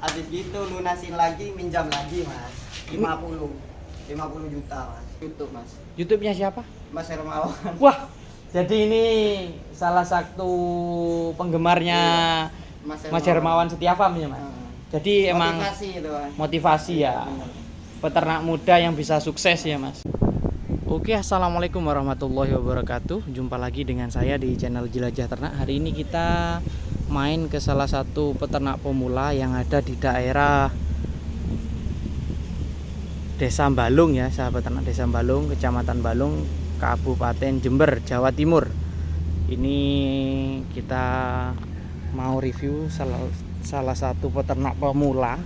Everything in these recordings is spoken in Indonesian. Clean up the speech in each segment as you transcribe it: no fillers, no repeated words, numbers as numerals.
Habis gitu lunasin lagi, minjam lagi mas. 50 juta mas. YouTube mas. YouTube-nya siapa? Mas Hermawan. Wah, jadi ini salah satu penggemarnya Mas Hermawan Setiavam ya mas. Jadi emang motivasi itu mas. motivasi ya, peternak muda yang bisa sukses ya mas. Oke, assalamualaikum warahmatullahi wabarakatuh. Jumpa lagi dengan saya di channel Jelajah Ternak. Hari ini kita main ke salah satu peternak pemula yang ada di daerah Desa Balung ya, sahabat ternak. Desa Balung, Kecamatan Balung, Kabupaten Jember, Jawa Timur. Ini kita mau review salah satu peternak pemula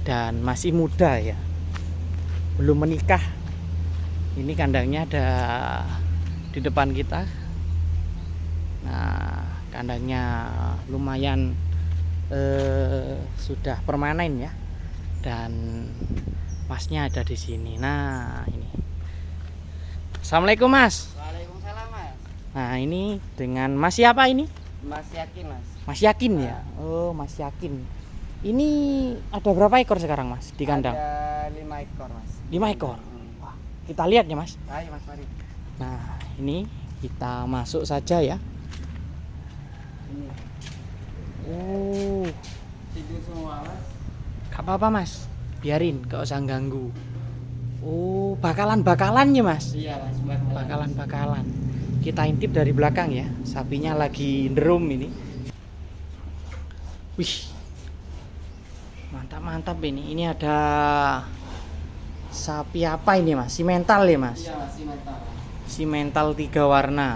dan masih muda ya, belum menikah. Ini kandangnya ada di depan kita. Nah, kandangnya lumayan sudah permanen ya, dan masnya ada di sini. Nah, ini. Assalamualaikum mas. Waalaikumsalam mas. Nah, ini dengan Mas siapa ini? Mas Yakin mas. Mas Yakin ya. Oh, Mas Yakin. Ini ada berapa ekor sekarang mas di kandang? Ada 5 ekor mas. 5 ekor. Wah, kita lihat ya mas. Ayo mas mari. Nah, ini kita masuk saja ya. Ini Oh, tidur semua mas. gak apa-apa mas, biarin, gak usah ganggu. Oh, bakalan ya mas. Iya mas. Bakalan. Kita intip dari belakang ya. Sapinya lagi nderum ini. Wih, mantap ini. Ini ada sapi apa ini mas? Simental ya mas? Iya mas, mental. Simental 3 warna,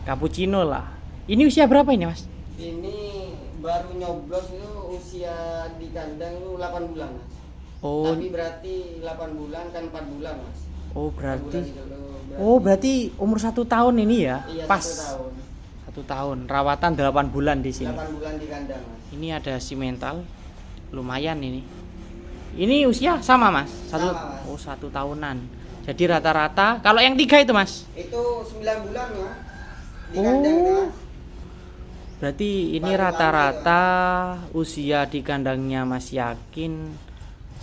cappuccino lah. Ini usia berapa ini mas? Ini baru nyoblos itu usia di kandang itu 8 bulan mas. Oh, Tapi berarti 8 bulan kan 4 bulan mas. oh 4 bulan berarti. itu loh, Oh berarti umur 1 tahun ini ya? iya, Pas 1 tahun. 1 tahun. Rawatan 8 bulan di sini. 8 bulan di kandang mas. Ini ada simental, lumayan ini. Ini usia sama mas? Sama, mas. Oh 1 tahunan. Jadi rata-rata. Kalau yang 3 itu mas? Itu 9 bulan ya di kandang itu Oh. mas. Berarti ini Baru rata-rata usia di kandangnya Mas Yakin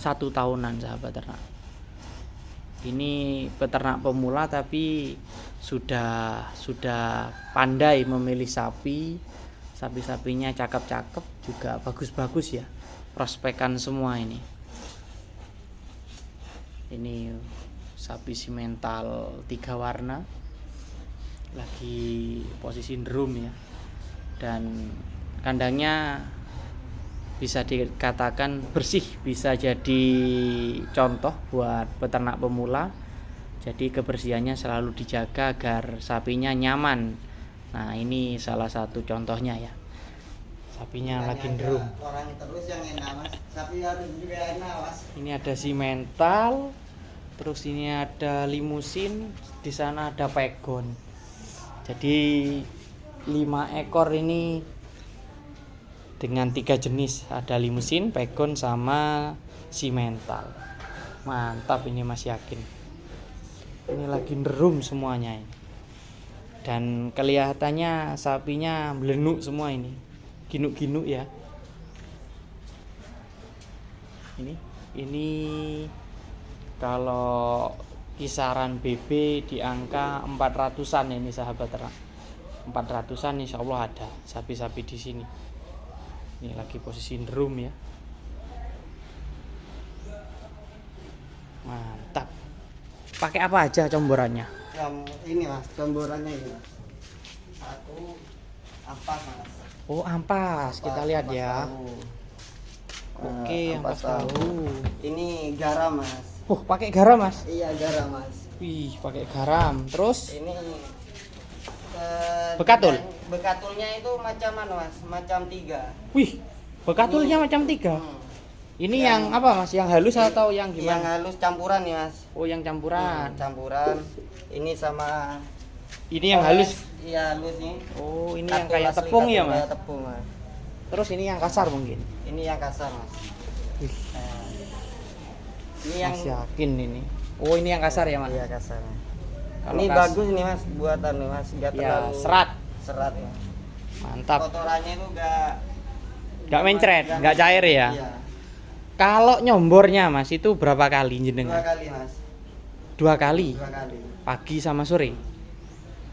1 tahunan sahabat ternak. Ini peternak pemula tapi sudah pandai memilih sapi. Sapi-sapinya cakep-cakep, juga bagus-bagus ya. Prospekan semua ini. Ini sapi simental 3 warna. Lagi posisi drum ya. Dan kandangnya bisa dikatakan bersih, bisa jadi contoh buat peternak pemula. Jadi kebersihannya selalu dijaga agar sapinya nyaman. Nah, ini salah satu contohnya ya. Sapinya lagi ndrum. Orang terus yang enak mas. Sapi harus juga enak mas. Ini ada simental, terus ini ada limusin, di sana ada pegon. Jadi 5 ekor ini dengan 3 jenis, ada limusin, pegon sama simental. Mantap ini Mas Yakin. Ini lagi nderum semuanya ini. Dan kelihatannya sapinya melenuk semua ini. Ginuk-ginuk ya. Ini kalau kisaran BB di angka 400-an ini sahabat ternak. 400-an insya Allah ada sapi-sapi di sini. Ini lagi posisi drum ya. Mantap. Pakai apa aja comborannya? Yang ini mas, comborannya ini mas. Aku ampas mas. Oh ampas, kita lihat Ampas ya. tahu. Oke, Ampas ampas tahu. Ini garam mas. Pakai garam mas? Iya garam mas. Wih, pakai garam. Terus Ini Bekatul? Bekatulnya itu macam mana mas? Macam 3. wih, bekatulnya Ini- macam 3. Hmm. Ini yang apa mas? Yang halus atau yang Yang gimana? halus campuran ya mas. Oh yang campuran. Campuran. Ini sama. Ini yang halus. Iya halus nih. Oh ini yang Katul kayak asli, tepung ya katul mas? kayak tepung mas. Terus ini yang kasar mungkin. Ini yang kasar mas. Wih, Nah, ini yang Mas Yakin ini. Oh ini yang kasar ya mas? Iya kasar. Kalau Ini kas- bagus nih mas buatan nih mas. Nggak Ya terlalu serat. serat ya. Mantap. Kotorannya itu Nggak mencret, nggak cair ya? Iya. Kalau nyombornya Mas itu berapa kali jenengan? 2 kali mas. 2 kali. 2 kali. Pagi sama sore.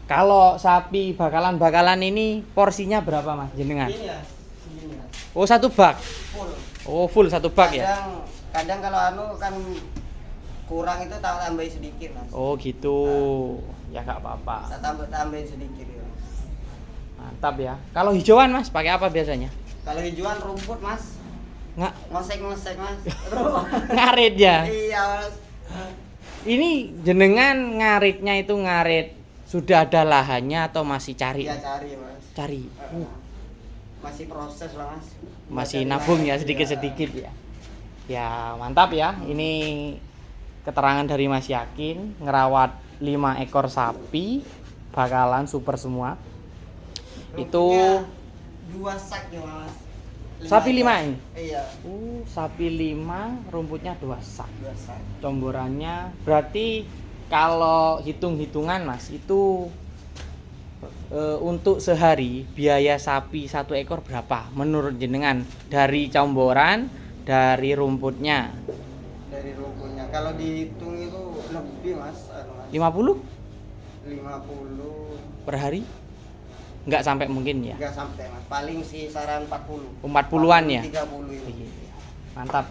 Kalau sapi bakalan ini porsinya berapa Mas jenengan? Ini ya, segini mas. Oh, 1 bak. Full. Oh, full 1 bak ya? Kadang kalau kan kurang itu tambahin sedikit mas. Oh, gitu. Ya nggak apa-apa. Tambahin sedikit ya. Mantap ya. Kalau hijauan Mas pakai apa biasanya? Kalau hijauan rumput mas, ngosek mas. Ngarit ya. Iya mas. Ini jenengan ngaritnya itu ngarit sudah ada lahannya atau masih cari? Iya cari mas. Cari. Masih proses lah mas. Masih Cari nabung ya lahan, sedikit-sedikit ya. Ya, mantap ya. Ini keterangan dari Mas Yakin ngerawat 5 ekor sapi bakalan super semua. Itu Rumputnya 2 sak ya mas. sapi 5 ekor. ini. Iya. Sapi 5, rumputnya 2 sak. 2 sak. Comborannya berarti kalau hitung-hitungan Mas itu untuk sehari biaya sapi 1 ekor berapa menurut jenengan dari comboran, dari rumputnya? Dari rumputnya kalau dihitung itu lebih mas, 50 50 per hari? Nggak sampai mungkin ya? nggak sampai mas, paling sih saran 40. 40-an ya? 30 itu. Iya. Mantap.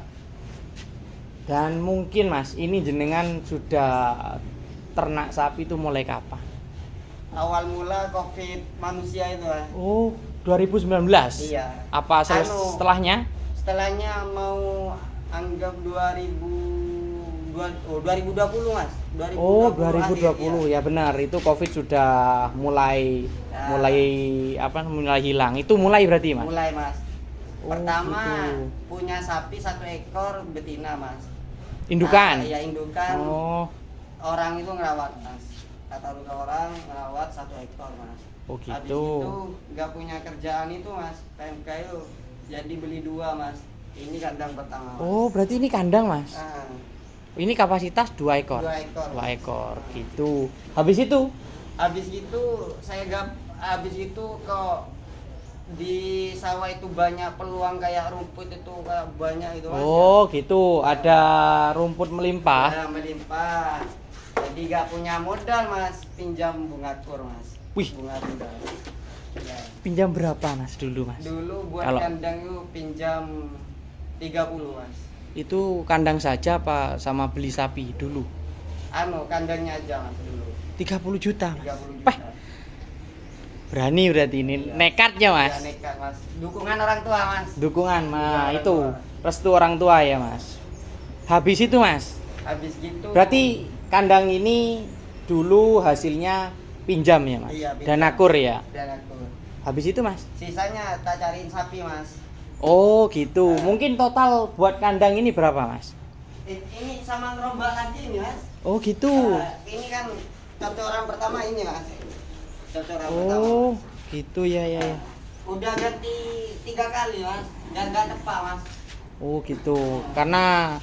Dan mungkin Mas, ini jenengan sudah ternak sapi itu mulai kapan? Awal mula COVID manusia itu mas. Oh, 2019. Iya. Apa setelahnya? Setelahnya mau anggap 2020 mas. 2020 Oh, akhir, 2020 iya. ya benar. Itu Covid sudah mulai hilang. Itu mulai berarti, Mas. Mulai mas. Oh, Pertama gitu. punya sapi 1 ekor betina mas. Indukan. Iya indukan. Oh, Orang itu ngerawat mas. Kata orang ngerawat 1 ekor mas. oh Habis gitu. itu nggak punya kerjaan itu mas. PMK itu jadi beli 2 mas. Ini kandang pertama mas. Oh, berarti ini kandang, Mas. Ah, Ini kapasitas 2 ekor. 2 ekor. 2 ekor gitu. Habis itu Habis itu habis itu kok di sawah itu banyak peluang kayak rumput itu kayak banyak itu mas. oh, gitu. Ada rumput melimpah. Ya, melimpah. Jadi gak punya modal mas, pinjam bunga kur mas. Wih. Bunga modal. Ya. Pinjam berapa, Mas, dulu, Mas? Dulu buat Kalau- kandang itu pinjam 30 mas. Itu kandang saja apa sama beli sapi dulu? Kandangnya aja mas dulu. 30 juta, Mas. 30 Wah, juta. berani berarti ini. Iya. Nekatnya, Mas. Ya, nekat mas. Dukungan orang tua mas. Dukungan, Mas. Orang Itu tua. restu orang tua ya, Mas. Habis itu, Mas. Habis gitu. Berarti kandang ini dulu hasilnya pinjam ya, Mas. Iya, pinjam. Dan akur ya. Dan aku. Habis itu, Mas. Sisanya tak cariin sapi mas. Oh, gitu. Mungkin total buat kandang ini berapa, Mas? Ini sama ngerombak lagi ini mas. Oh, gitu. Ini kan cocoran pertama ini mas. Cocoran pertama. Oh, gitu ya, ya, ya. Udah ganti 3 kali mas. Dan gak tepat mas. Oh, gitu. Karena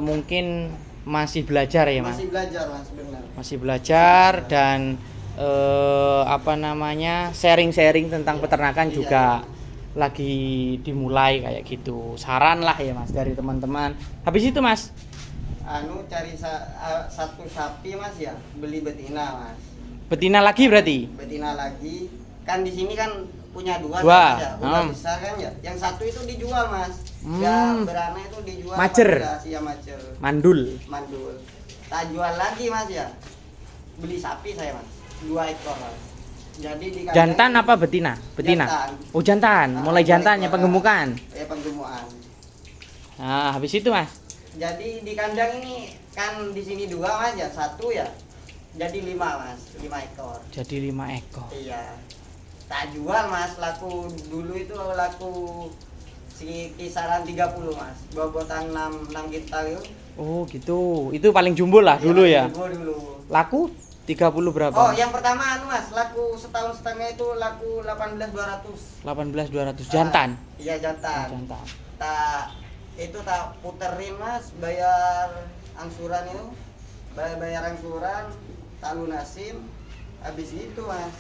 mungkin masih belajar ya, Mas. Masih belajar mas benar. Masih belajar dan sharing-sharing tentang peternakan Iya, juga lagi dimulai kayak gitu. Saran lah ya, Mas, dari teman-teman. Habis itu, Mas. Cari 1 sapi mas ya. Beli betina mas. Betina lagi berarti? Betina lagi. Kan di sini kan punya 2 Dua. ya. Udah besar kan ya. Yang 1 itu dijual mas. Beranak itu dijual. Macer. Iya macer. Mandul. Mandul. Tak jual lagi mas ya. Beli sapi saya mas. 2 ekor mas. Jadi di kandang Jantan ini- apa betina? Betina. Jantan. Oh, jantan. Mulai Dua jantannya ekor, penggemukan. Ya penggemukan. Nah, habis itu, Mas. Jadi di kandang ini kan di sini 2 mas ya. 1 ya. Jadi 5 mas. 5 ekor. Jadi 5 ekor. Iya. Tak jual mas. Laku dulu itu laku kisaran 30 mas. Bobotan 6 kintal itu. Oh, gitu. Itu paling jumbo lah dulu ya. Dulu. Laku 30 berapa? Oh, yang pertama mas, laku setahun setengah itu laku 18.200. 18.200 jantan. Iya jantan. Jantan. Tak puterin mas, bayar angsuran itu, bayar angsuran, tak lunasin, habis itu mas,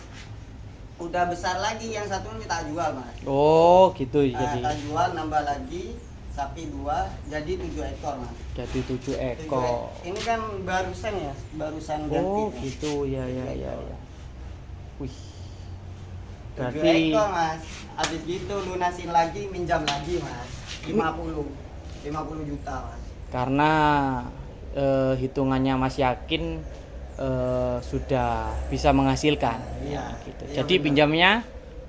udah besar lagi, yang satu ini tak jual mas. Oh gitu Nah, jadi. tak jual, nambah lagi sapi 2 jadi 7 ekor mas. Jadi 7 7 ekor. Ini kan barusan ya, barusan ganti. Oh Mas. gitu ya ya ya ya. Wih. 7 Berarti ekor mas. Habis gitu lunasin lagi, minjam lagi mas. 50 juta mas. karena hitungannya Mas yakin sudah bisa menghasilkan. Iya. Gitu. Iya, Jadi benar. pinjamnya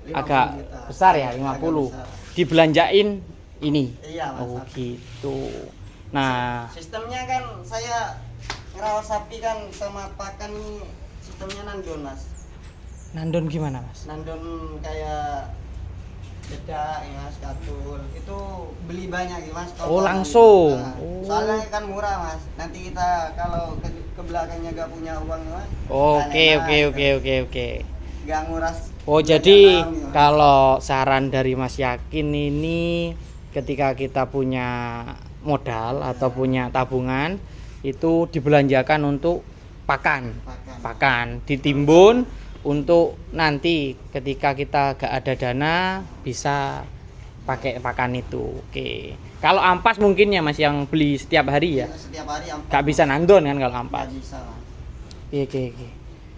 50 agak juta. besar ya, Agak 50. besar. Dibelanjain ini. Iya mas. Oh gitu. Nah, Sistemnya kan saya ngerawat sapi kan sama pakan ini sistemnya nandon mas. nandon gimana Mas? Nandon kayak bedak ya mas, katul itu beli banyak ya mas. Oh, Total langsung. nanti. Oh. Soalnya kan murah mas. Nanti kita kalau ke belakangnya gak punya uang ya mas. Oke kan oke enak, oke gitu. oke oke. Gak nguras. Oh belanja jadi dalam, ya, Mas. kalau saran dari Mas Yakin ini ketika kita punya modal atau punya tabungan itu dibelanjakan untuk pakan, ditimbun untuk nanti ketika kita gak ada dana bisa pakai pakan itu. Oke. Kalau ampas mungkin ya Mas yang beli setiap hari ya. Setiap hari Gak bisa nandon kan kalau ampas. Gak bisa mas. Oke oke.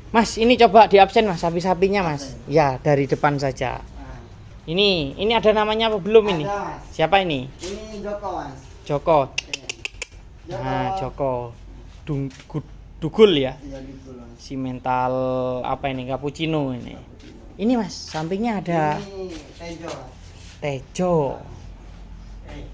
Mas, ini coba di absen Mas, sapi-sapinya Mas. Absen. Ya, dari depan saja. Nah, Ini ada namanya apa belum ini? ada, mas. Siapa ini? Ini Joko mas. Joko. Iya. Nah, Joko. Dugul ya. Iya gitu mas. Si mental apa ini? Cappuccino ini. Ini Mas, sampingnya ada Ini Tejo mas. Tejo. Eh,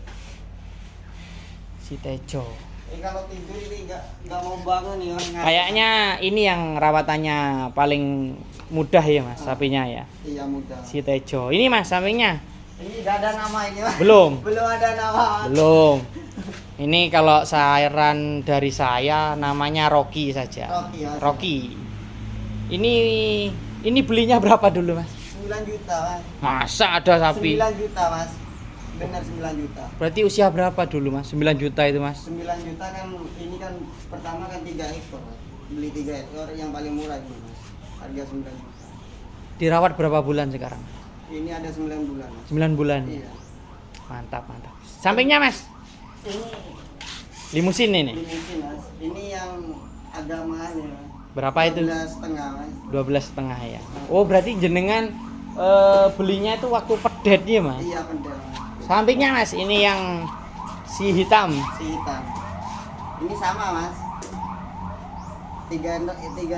Si Tejo. ini kalau tidur ini nggak mau bangun nih orang. Kayaknya ini yang rawatannya paling mudah ya Mas, sapinya ya. Iya mudah. Si Tejo. Ini Mas, sampingnya Ini nggak ada nama ini mas. belum. Belum ada nama. Belum. Ini kalau saran dari saya namanya Rocky saja. Rocky, Mas. Rocky. Ini belinya berapa dulu Mas? 9 juta mas. Masa ada sapi? 9 juta mas. Benar 9 juta. Berarti usia berapa dulu Mas? 9 juta itu Mas. 9 juta kan ini kan pertama kan 3 ekor. Mas. Beli 3 ekor yang paling murah ini mas. Harga 9 juta. Dirawat berapa bulan sekarang? Ini ada 9 bulan mas. 9 bulan. Iya. Mantap, mantap. Sampingnya Mas, Ini limusin ini. mungkin mas. Ini yang agak mahal ya mas. Berapa itu? 12,5 mas. 12,5 ya. Oh, berarti jenengan belinya itu waktu pedet ya Mas? Iya benar mas. Sampingnya Mas, ini yang si hitam. Si hitam. Ini sama mas. 3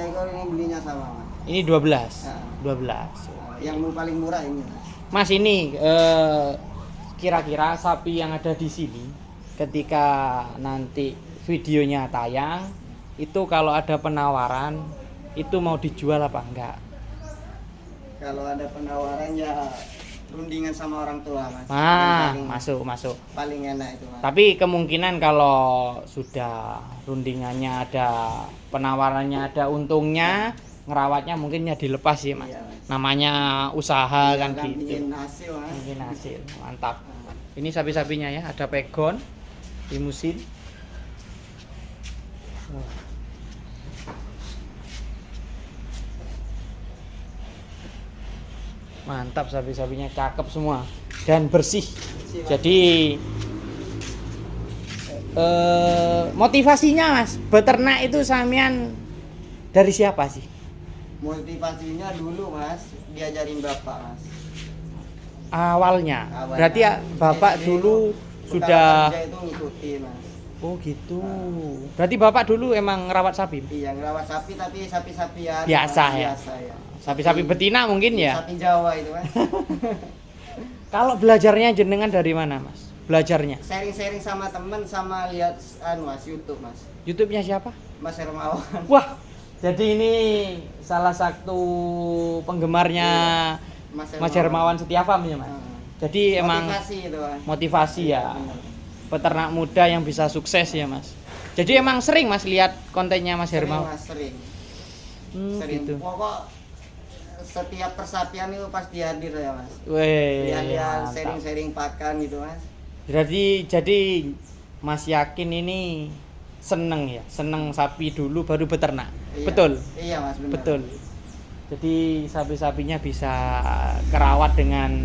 ekor ini belinya sama mas. Ini 12. Ah. 12. Yang paling murah ini mas. Mas ini kira-kira sapi yang ada di sini ketika nanti videonya tayang itu kalau ada penawaran itu mau dijual apa enggak? Kalau ada penawaran ya rundingan sama orang tua mas. Ah, Yang masuk. paling enak itu mas. Tapi kemungkinan kalau sudah rundingannya ada penawarannya ada untungnya ngerawatnya mungkin ya dilepas sih Mas. Iya, Mas. Namanya usaha Iya, kan gitu. bikin hasil mas. Mungkin hasil. Mantap. Ini sapi-sapinya ya, ada pegon, limusin. Wah. Mantap sapi-sapinya cakep semua dan bersih. Jadi motivasinya Mas, beternak itu samian dari siapa sih? Motivasinya dulu mas diajarin bapak mas. Awalnya. Awalnya. Berarti ya Bapak SD dulu itu, sudah kerja itu ngikutin mas. Oh gitu. Berarti Bapak dulu emang ngerawat sapi? Iya ngerawat sapi tapi sapi-sapi ya. Biasa ya? Biasa ya. Sapi-sapi betina mungkin ya? Sapi Jawa itu mas. Kalau belajarnya jenengan dari mana Mas? Belajarnya? Sharing-sharing sama temen sama lihat mas YouTube mas. YouTube-nya siapa? Mas Hermawan. Wah, jadi ini salah satu penggemarnya Mas Hermawan Setiavam ya Mas? Jadi emang motivasi itu mas. motivasi ya. Benar. Peternak muda yang bisa sukses ya Mas. Jadi emang sering Mas lihat kontennya Mas Sering, Hermawan? mas, sering. Sering. Gitu. Pokok setiap persapian itu pasti hadir ya mas. Weh, Lihat-lihat mantap. sharing-sharing pakan gitu mas. Jadi Mas Yakin ini seneng ya, seneng sapi dulu baru beternak. Iya. Betul. Iya mas benar. Betul. Jadi sapi-sapinya bisa kerawat dengan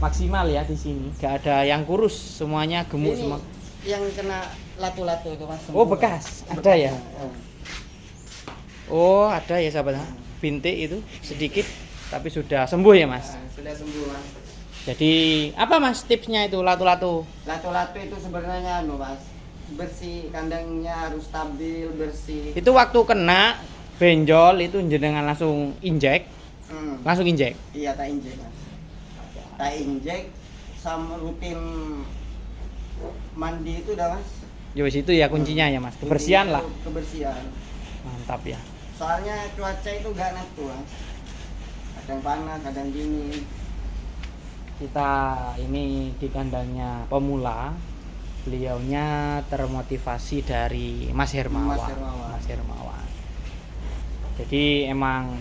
maksimal ya di sini. Gak ada yang kurus, semuanya gemuk Ini semua. yang kena latu-latu itu mas. Oh, sembuh, bekas. Mas. Ada ya? Bekas, Oh, ada ya sahabat. Bintik itu sedikit tapi sudah sembuh ya mas. sudah sembuh mas. Jadi apa mas tipsnya itu latu-latu? Latu-latu itu sebenarnya mas, bersih, kandangnya harus stabil, bersih. Itu waktu kena benjol itu jenengan langsung injek, langsung injek. Iya, tak injek mas. Tak injek sama rutin mandi itu udah mas. Ya wis itu ya kuncinya ya mas. Kebersihan lah. Kebersihan. Mantap ya. Soalnya cuaca itu gak nentu mas. Kadang panas, kadang dingin. Kita ini di kandangnya pemula. Beliaunya termotivasi dari Mas Hermawan. Mas Hermawan. Jadi emang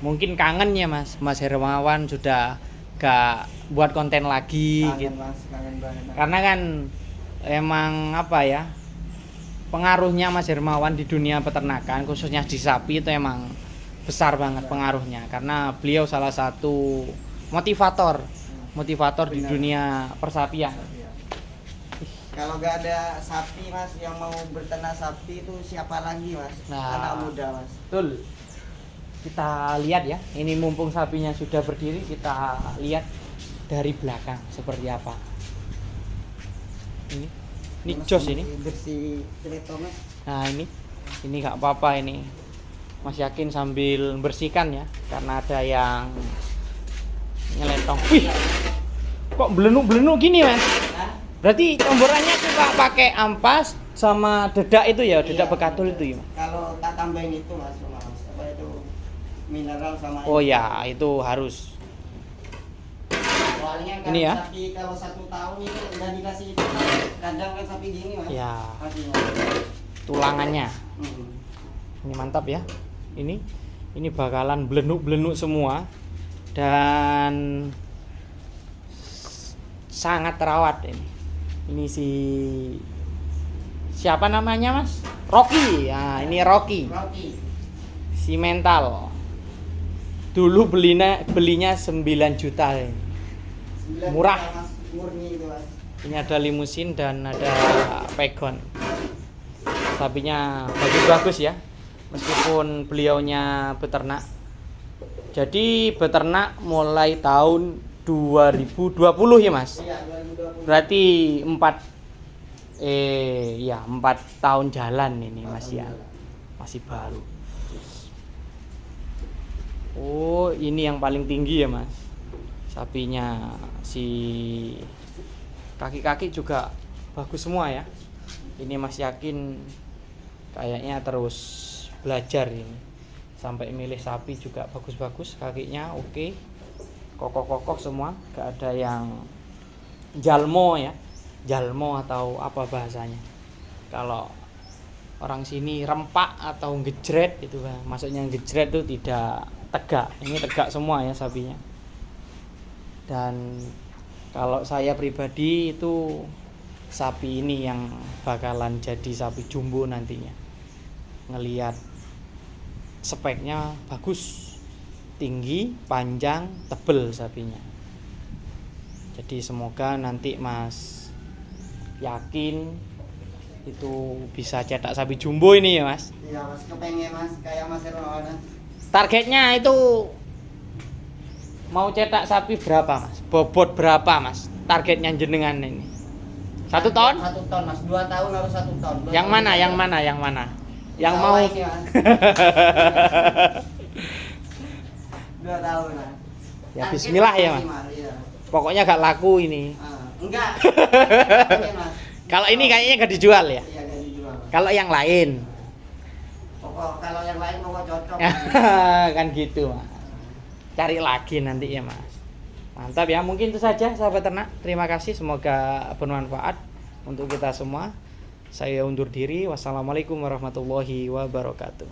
mungkin kangen ya mas Hermawan sudah gak buat konten lagi Kangen gitu. mas, kangen banget. Karena kan emang apa ya, pengaruhnya Mas Hermawan di dunia peternakan khususnya di sapi itu emang besar banget pengaruhnya, karena beliau salah satu motivator di Benar. dunia persapian. Kalau gak ada sapi mas yang mau berternak sapi itu siapa lagi mas? Nah. Anak muda mas. Betul. Kita lihat ya, ini mumpung sapinya sudah berdiri, kita lihat dari belakang seperti apa. Ini Mas, jos ini. bersih kereta mas. Nah ini nggak apa-apa ini. Mas yakin sambil bersihkan ya, karena ada yang nyeletong. Wih, kok belenuk-belenuk gini mas? Hah? Berarti comborannya suka pakai ampas sama dedak itu ya, dedak Iya. bekatul itu ya mas? Kalau tak tambahin itu mas, apa itu mineral sama. Oh ya, itu harus. Soalnya kan Ini ya. sapi kalau 1 tahun itu udah dikasih itu kadang kan sapi gini mas. Ya, Artinya. tulangannya. Hmm. Ini mantap ya. Ini bakalan belenuk-belenuk semua dan sangat terawat ini. Ini siapa namanya mas? Rocky. Ya, ini Rocky. Rocky. Si mental. Dulu belinya 9 juta ini. 9 Murah. juta, mas, murni itu mas. Ini ada limusin dan ada pegon. Sapinya bagus-bagus ya. Meskipun beliaunya beternak. Jadi beternak mulai tahun 2020 ya mas. Iya 2020. Berarti 4 tahun jalan ini mas ya. Masih baru. Oh ini yang paling tinggi ya mas. Sapinya si kaki-kaki juga bagus semua ya. Ini mas yakin kayaknya terus belajar ini. Sampai milih sapi juga bagus-bagus, kakinya oke. Kokoh-kokoh semua, gak ada yang jalmo ya. Jalmo atau apa bahasanya. Kalau orang sini rempak atau ngejret itu kan. Maksudnya ngejret itu tidak tegak. Ini tegak semua ya sapinya. Dan kalau saya pribadi itu sapi ini yang bakalan jadi sapi jumbo nantinya. Ngelihat speknya bagus, tinggi, panjang, tebel sapinya. Jadi semoga nanti mas yakin itu bisa cetak sapi jumbo ini ya mas. Iya mas, kepengen mas kayak Mas Hermawan. Targetnya itu mau cetak sapi berapa mas? Bobot berapa mas? Targetnya jenengan ini 1 ton? 1 ton mas, 2 tahun harus 1 ton. Yang mana? Yang Insya mau Allah ini, mas. 2 tahun mas. Ya Target bismillah ya mas. maksimal, iya. Pokoknya gak laku ini. Enggak. Pengen, mas. Kalau ini kayaknya gak dijual ya. Iya gak dijual. Kalau yang lain Pokok kalau yang lain pokok cocok. kan gitu mas. Cari lagi nanti ya mas. Mantap ya, mungkin itu saja sahabat ternak. Terima kasih, semoga bermanfaat untuk kita semua. Saya undur diri. Wassalamualaikum warahmatullahi wabarakatuh.